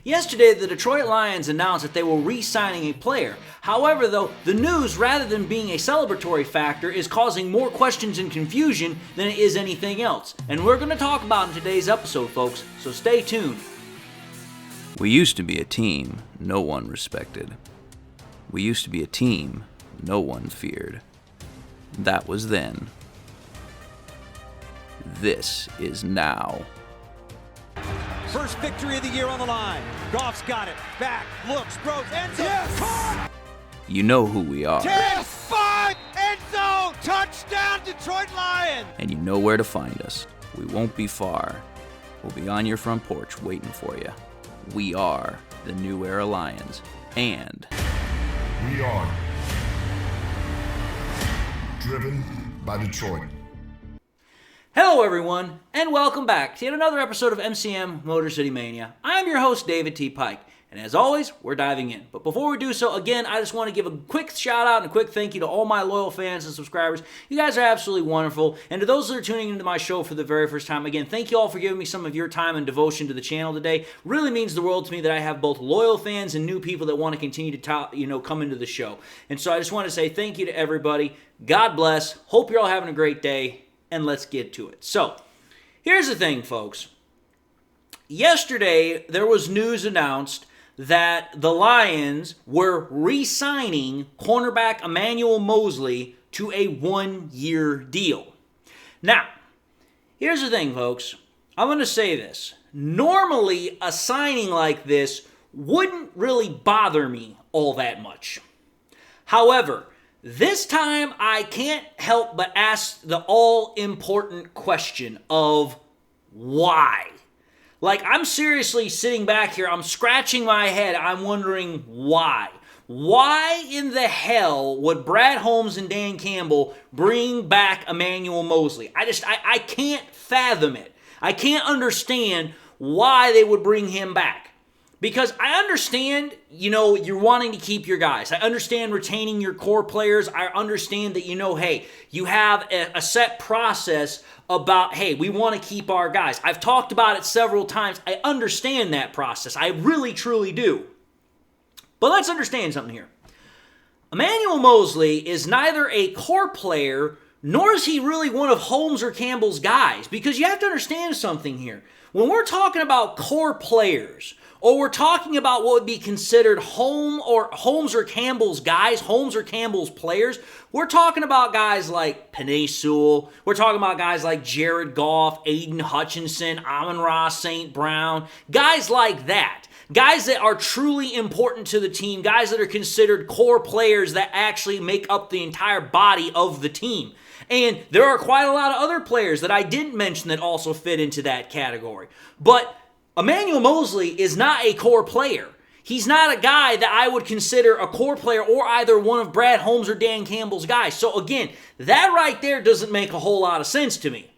Yesterday, the Detroit Lions announced that they were re-signing a player. However, though, the news, rather than being a celebratory factor, is causing more questions and confusion than it is anything else. And we're going to talk about it in today's episode, folks, so stay tuned. We used to be a team no one respected. We used to be a team no one feared. That was then. This is now. First victory of the year on the line. Goff's got it. Back, looks, throws, end zone. Yes! Caught! You know who we are. 10-5, end zone, touchdown Detroit Lions! And you know where to find us. We won't be far. We'll be on your front porch waiting for you. We are the New Era Lions. And we are driven by Detroit. Hello everyone, and welcome back to yet another episode of MCM Motor City Mania. I'm your host, David T. Pike, and as always, we're diving in. But before we do so, again, I just want to give a quick shout out and a quick thank you to all my loyal fans and subscribers. You guys are absolutely wonderful, and to those that are tuning into my show for the very first time, again, thank you all for giving me some of your time and devotion to the channel today. Really means the world to me that I have both loyal fans and new people that want to continue to come into the show. And so I just want to say thank you to everybody. God bless. Hope you're all having a great day. And let's get to it. So, here's the thing, folks. Yesterday, there was news announced that the Lions were re-signing cornerback Emmanuel Moseley to a one-year deal. Now, here's the thing, folks. I'm going to say this. Normally, a signing like this wouldn't really bother me all that much. However, this time, I can't help but ask the all-important question of why. Like, I'm seriously sitting back here, I'm scratching my head, I'm wondering why. Why in the hell would Brad Holmes and Dan Campbell bring back Emmanuel Moseley? I can't fathom it. I can't understand why they would bring him back. Because I understand, you're wanting to keep your guys. I understand retaining your core players. I understand that, hey, you have a set process about, hey, we want to keep our guys. I've talked about it several times. I understand that process. I really, truly do. But let's understand something here. Emmanuel Moseley is neither a core player, nor is he really one of Holmes or Campbell's guys. Because you have to understand something here. When we're talking about core players, or we're talking about what would be considered Holmes or Campbell's guys, Holmes or Campbell's players, we're talking about guys like Penei Sewell, we're talking about guys like Jared Goff, Aiden Hutchinson, Amon-Ra St. Brown, guys like that. Guys that are truly important to the team, guys that are considered core players that actually make up the entire body of the team. And there are quite a lot of other players that I didn't mention that also fit into that category. But Emmanuel Moseley is not a core player. He's not a guy that I would consider a core player or either one of Brad Holmes or Dan Campbell's guys. So again, that right there doesn't make a whole lot of sense to me.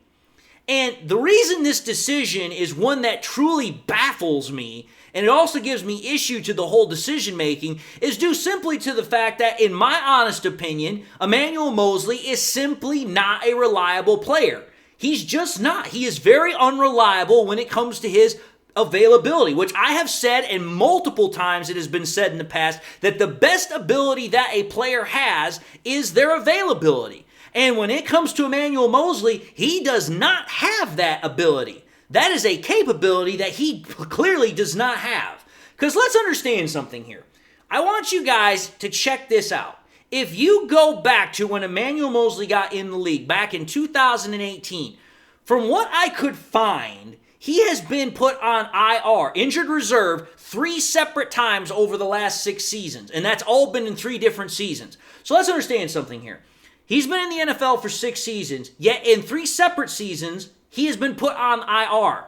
And the reason this decision is one that truly baffles me, and it also gives me issue to the whole decision making, is due simply to the fact that, in my honest opinion, Emmanuel Moseley is simply not a reliable player. He's just not. He is very unreliable when it comes to his availability, which I have said, and multiple times it has been said in the past, that the best ability that a player has is their availability. And when it comes to Emmanuel Moseley, he does not have that ability. That is a capability that he clearly does not have. Because let's understand something here. I want you guys to check this out. If you go back to when Emmanuel Moseley got in the league back in 2018, from what I could find, he has been put on IR, injured reserve, 3 separate times over the last 6 seasons. And that's all been in 3 different seasons. So let's understand something here. He's been in the NFL for 6 seasons, yet in 3 separate seasons, he has been put on IR.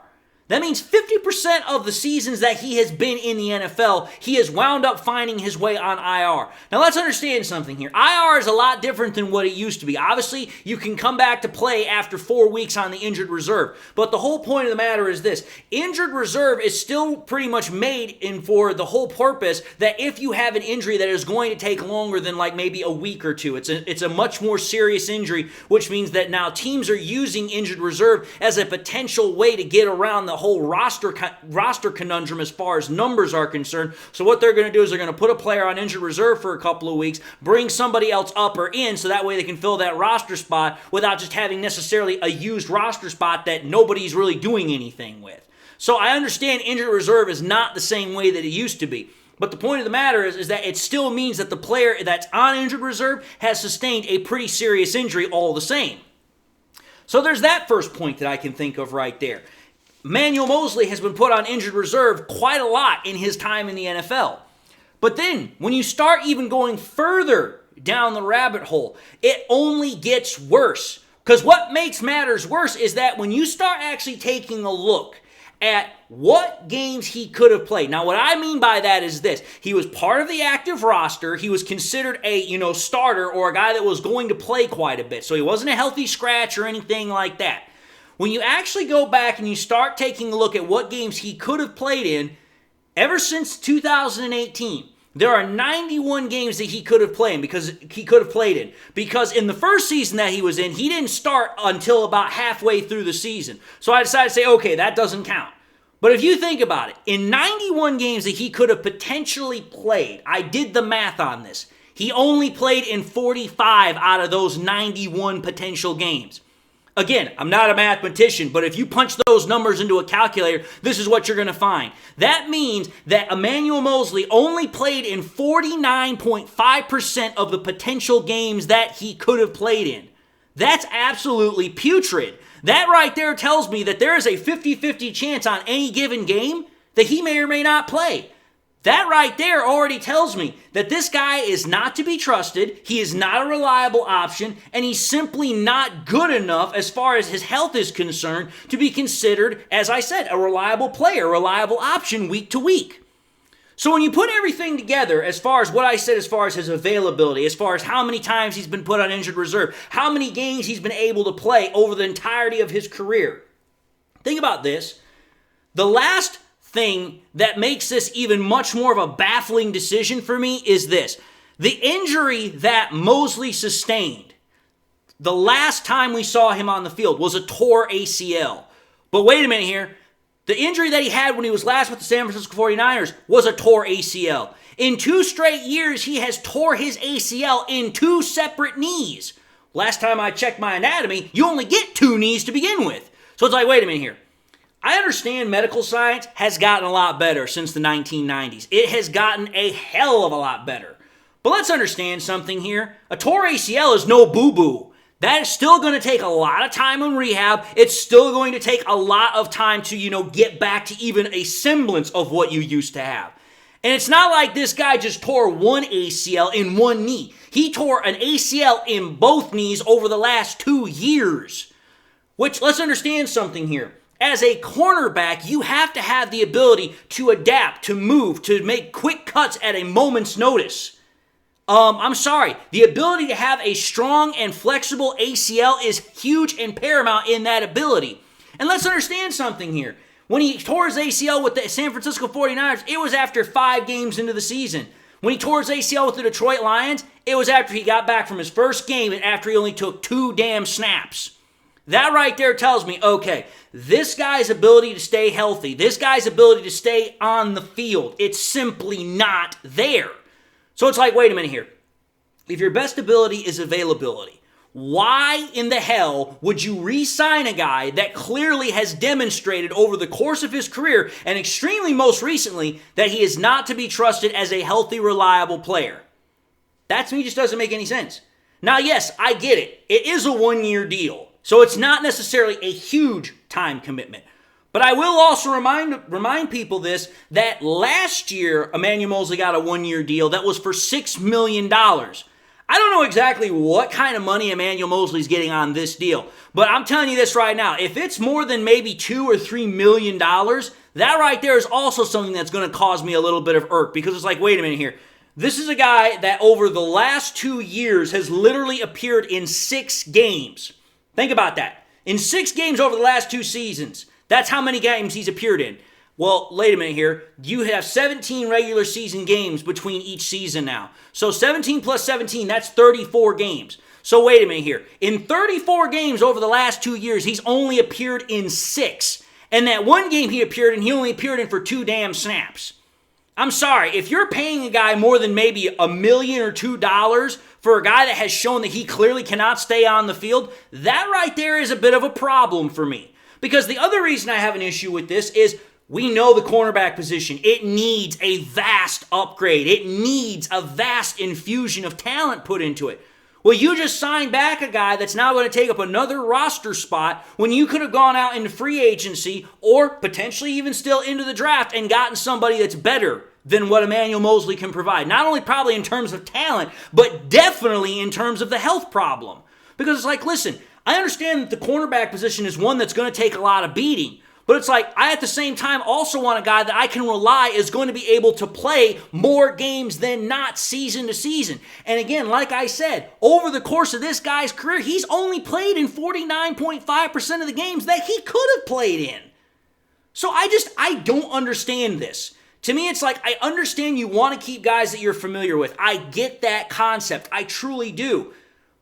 That means 50% of the seasons that he has been in the NFL, he has wound up finding his way on IR. Now let's understand something here. IR is a lot different than what it used to be. Obviously, you can come back to play after 4 weeks on the injured reserve. But the whole point of the matter is this. Injured reserve is still pretty much made in for the whole purpose that if you have an injury that is going to take longer than like maybe a week or two, it's a much more serious injury, which means that now teams are using injured reserve as a potential way to get around the the whole roster conundrum as far as numbers are concerned. So what they're going to do is they're going to put a player on injured reserve for a couple of weeks, bring somebody else up or in, so that way they can fill that roster spot without just having necessarily a used roster spot that nobody's really doing anything with. So I understand injured reserve is not the same way that it used to be. But the point of the matter is that it still means that the player that's on injured reserve has sustained a pretty serious injury all the same. So there's that first point that I can think of right there. Emmanuel Moseley has been put on injured reserve quite a lot in his time in the NFL. But then, when you start even going further down the rabbit hole, it only gets worse. Because what makes matters worse is that when you start actually taking a look at what games he could have played. Now, what I mean by that is this. He was part of the active roster. He was considered a, starter or a guy that was going to play quite a bit. So he wasn't a healthy scratch or anything like that. When you actually go back and you start taking a look at what games he could have played in, ever since 2018, there are 91 games that he could have played in. Because in the first season that he was in, he didn't start until about halfway through the season. So I decided to say, okay, that doesn't count. But if you think about it, in 91 games that he could have potentially played, I did the math on this. He only played in 45 out of those 91 potential games. Again, I'm not a mathematician, but if you punch those numbers into a calculator, this is what you're going to find. That means that Emmanuel Moseley only played in 49.5% of the potential games that he could have played in. That's absolutely putrid. That right there tells me that there is a 50-50 chance on any given game that he may or may not play. That right there already tells me that this guy is not to be trusted, he is not a reliable option, and he's simply not good enough as far as his health is concerned to be considered, as I said, a reliable player, a reliable option week to week. So when you put everything together, as far as what I said, as far as his availability, as far as how many times he's been put on injured reserve, how many games he's been able to play over the entirety of his career, think about this. The last thing that makes this even much more of a baffling decision for me is this. The injury that Moseley sustained, the last time we saw him on the field was a tore ACL. But wait a minute here. The injury that he had when he was last with the San Francisco 49ers was a tore ACL. In 2 straight years, he has tore his ACL in 2 separate knees. Last time I checked my anatomy, you only get 2 knees to begin with. So it's like, wait a minute here. I understand medical science has gotten a lot better since the 1990s. It has gotten a hell of a lot better. But let's understand something here. A tore ACL is no boo-boo. That is still going to take a lot of time in rehab. It's still going to take a lot of time to, get back to even a semblance of what you used to have. And it's not like this guy just tore one ACL in one knee. He tore an ACL in both knees over the last 2 years. Which, let's understand something here. As a cornerback, you have to have the ability to adapt, to move, to make quick cuts at a moment's notice. I'm sorry. The ability to have a strong and flexible ACL is huge and paramount in that ability. And let's understand something here. When he tore his ACL with the San Francisco 49ers, it was after 5 games into the season. When he tore his ACL with the Detroit Lions, it was after he got back from his first game and after he only took 2 damn snaps. That right there tells me, okay, this guy's ability to stay healthy, this guy's ability to stay on the field, it's simply not there. So it's like, wait a minute here. If your best ability is availability, why in the hell would you re-sign a guy that clearly has demonstrated over the course of his career, and extremely most recently, that he is not to be trusted as a healthy, reliable player? That to me just doesn't make any sense. Now, yes, I get it. It is a 1-year deal. So it's not necessarily a huge time commitment. But I will also remind people this, that last year, Emmanuel Moseley got a 1-year deal that was for $6 million. I don't know exactly what kind of money Emmanuel Moseley's getting on this deal. But I'm telling you this right now, if it's more than maybe $2 or $3 million, that right there is also something that's going to cause me a little bit of irk. Because it's like, wait a minute here. This is a guy that over the last 2 years has literally appeared in 6 games. Think about that. In 6 games over the last 2 seasons, that's how many games he's appeared in. Well, wait a minute here. You have 17 regular season games between each season now. So 17 plus 17, that's 34 games. So wait a minute here. In 34 games over the last 2 years, he's only appeared in 6. And that one game he appeared in, he only appeared in for 2 damn snaps. I'm sorry, if you're paying a guy more than maybe $1 million or $2 for a guy that has shown that he clearly cannot stay on the field, that right there is a bit of a problem for me. Because the other reason I have an issue with this is we know the cornerback position. It needs a vast upgrade. It needs a vast infusion of talent put into it. Well, you just signed back a guy that's now going to take up another roster spot when you could have gone out into free agency or potentially even still into the draft and gotten somebody that's better than what Emmanuel Moseley can provide. Not only probably in terms of talent, but definitely in terms of the health problem. Because it's like, listen, I understand that the cornerback position is one that's going to take a lot of beating. But it's like, I at the same time also want a guy that I can rely is going to be able to play more games than not season to season. And again, like I said, over the course of this guy's career, he's only played in 49.5% of the games that he could have played in. So I don't understand this. To me, it's like, I understand you want to keep guys that you're familiar with. I get that concept. I truly do.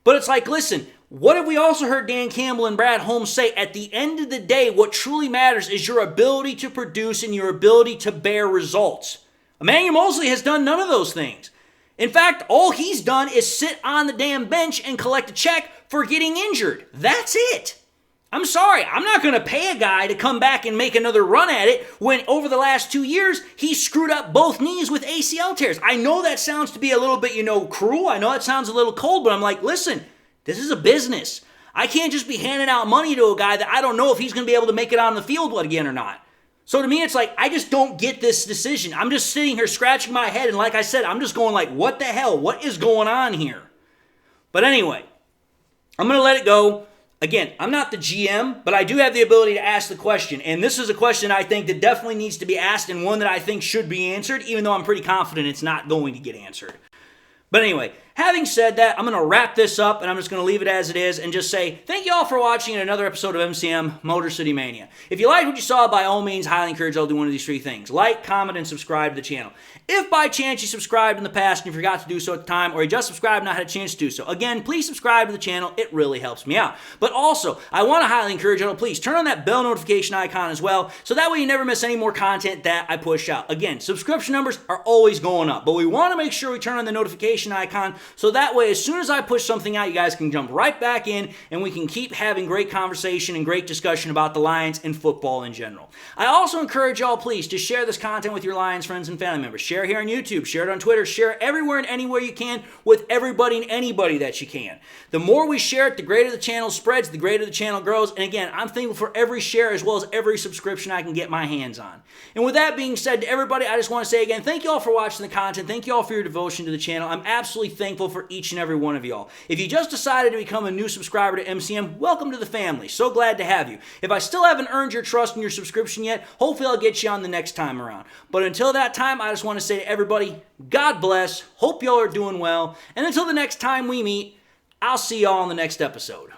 But it's like, listen, what have we also heard Dan Campbell and Brad Holmes say? At the end of the day, what truly matters is your ability to produce and your ability to bear results. Emmanuel Moseley has done none of those things. In fact, all he's done is sit on the damn bench and collect a check for getting injured. That's it. I'm sorry, I'm not going to pay a guy to come back and make another run at it when over the last 2 years, he screwed up both knees with ACL tears. I know that sounds to be a little bit, cruel. I know that sounds a little cold, but I'm like, listen, this is a business. I can't just be handing out money to a guy that I don't know if he's going to be able to make it on the field again or not. So to me, it's like, I just don't get this decision. I'm just sitting here scratching my head, and like I said, I'm just going like, what the hell? What is going on here? But anyway, I'm going to let it go. Again, I'm not the GM, but I do have the ability to ask the question. And this is a question I think that definitely needs to be asked and one that I think should be answered, even though I'm pretty confident it's not going to get answered. But anyway, having said that, I'm going to wrap this up, and I'm just going to leave it as it is and just say thank you all for watching another episode of MCM Motor City Mania. If you liked what you saw, by all means, highly encourage you all to do one of these 3 things. Like, comment, and subscribe to the channel. If by chance you subscribed in the past and you forgot to do so at the time, or you just subscribed and not had a chance to do so, again, please subscribe to the channel. It really helps me out. But also, I want to highly encourage you all to please turn on that bell notification icon as well, so that way you never miss any more content that I push out. Again, subscription numbers are always going up, but we want to make sure we turn on the notification icon so that way as soon as I push something out, you guys can jump right back in and we can keep having great conversation and great discussion about the Lions and football in general. I also encourage y'all, please, to share this content with your Lions friends and family members. Share here on YouTube, share it on Twitter, share it everywhere and anywhere you can with everybody and anybody that you can. The more we share it, the greater the channel spreads, the greater the channel grows. And again, I'm thankful for every share as well as every subscription I can get my hands on. And with that being said, to everybody, I just want to say again, thank you all for watching the content. Thank you all for your devotion to the channel. I'm absolutely thankful for each and every one of y'all. If you just decided to become a new subscriber to MCM, welcome to the family. So glad to have you. If I still haven't earned your trust and your subscription yet, hopefully I'll get you on the next time around. But until that time, I just want to say to everybody, God bless. Hope y'all are doing well. And until the next time we meet, I'll see y'all on the next episode.